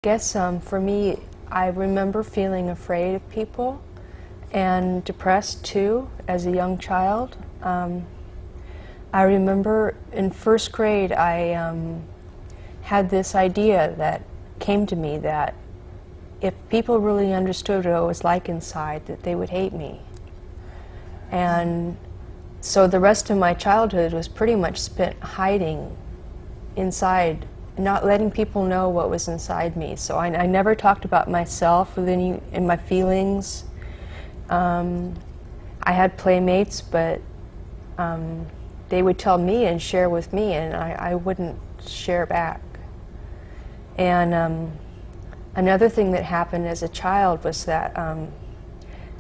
For me, I remember feeling afraid of people and depressed too as a young child. I remember in first grade I had this idea that came to me that if people really understood what I was like inside, that they would hate me. And so the rest of my childhood was pretty much spent hiding inside, not letting people know what was inside me. So I never talked about myself with any and my feelings. I had playmates, but they would tell me and share with me, and I wouldn't share back. And another thing that happened as a child was that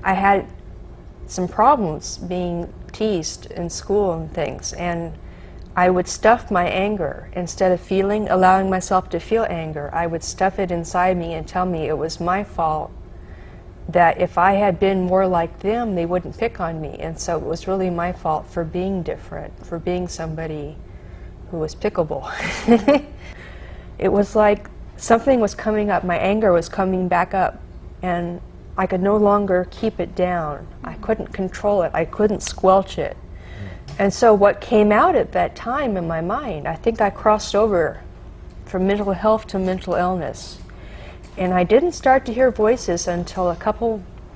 I had some problems being teased in school and things, and I would stuff my anger. Instead of allowing myself to feel anger, I would stuff it inside me and tell me it was my fault, that if I had been more like them, they wouldn't pick on me. And so it was really my fault for being different, for being somebody who was pickable. It was like something was coming up, my anger was coming back up, and I could no longer keep it down. I couldn't control it, I couldn't squelch it. And so what came out at that time in my mind, I think I crossed over from mental health to mental illness. And I didn't start to hear voices until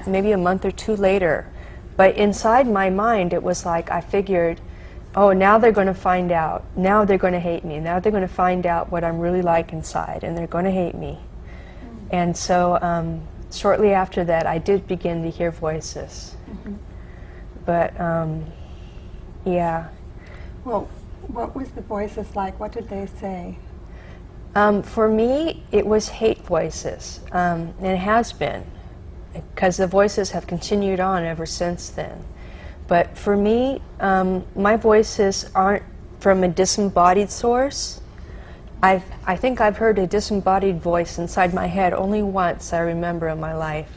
maybe a month or two later. But inside my mind, it was like I figured, oh, now they're going to find out. Now they're going to hate me. Now they're going to find out what I'm really like inside, and they're going to hate me. And so shortly after that, I did begin to hear voices. But yeah. Well, what was the voices like? What did they say? For me, it was hate voices, and it has been, because the voices have continued on ever since then. But for me, my voices aren't from a disembodied source. I think I've heard a disembodied voice inside my head only once, I remember, in my life.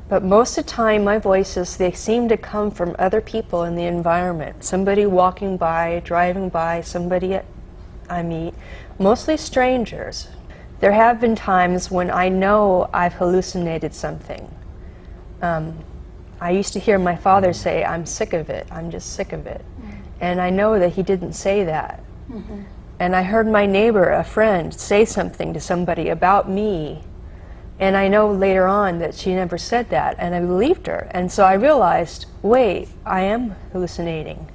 But most of the time, my voices, they seem to come from other people in the environment. Somebody walking by, driving by, somebody I meet, mostly strangers. There have been times when I know I've hallucinated something. I used to hear my father say, "I'm sick of it, I'm just sick of it." And I know that he didn't say that. And I heard my neighbor, a friend, say something to somebody about me, and I know later on that she never said that, and I believed her. And so I realized, wait, I am hallucinating.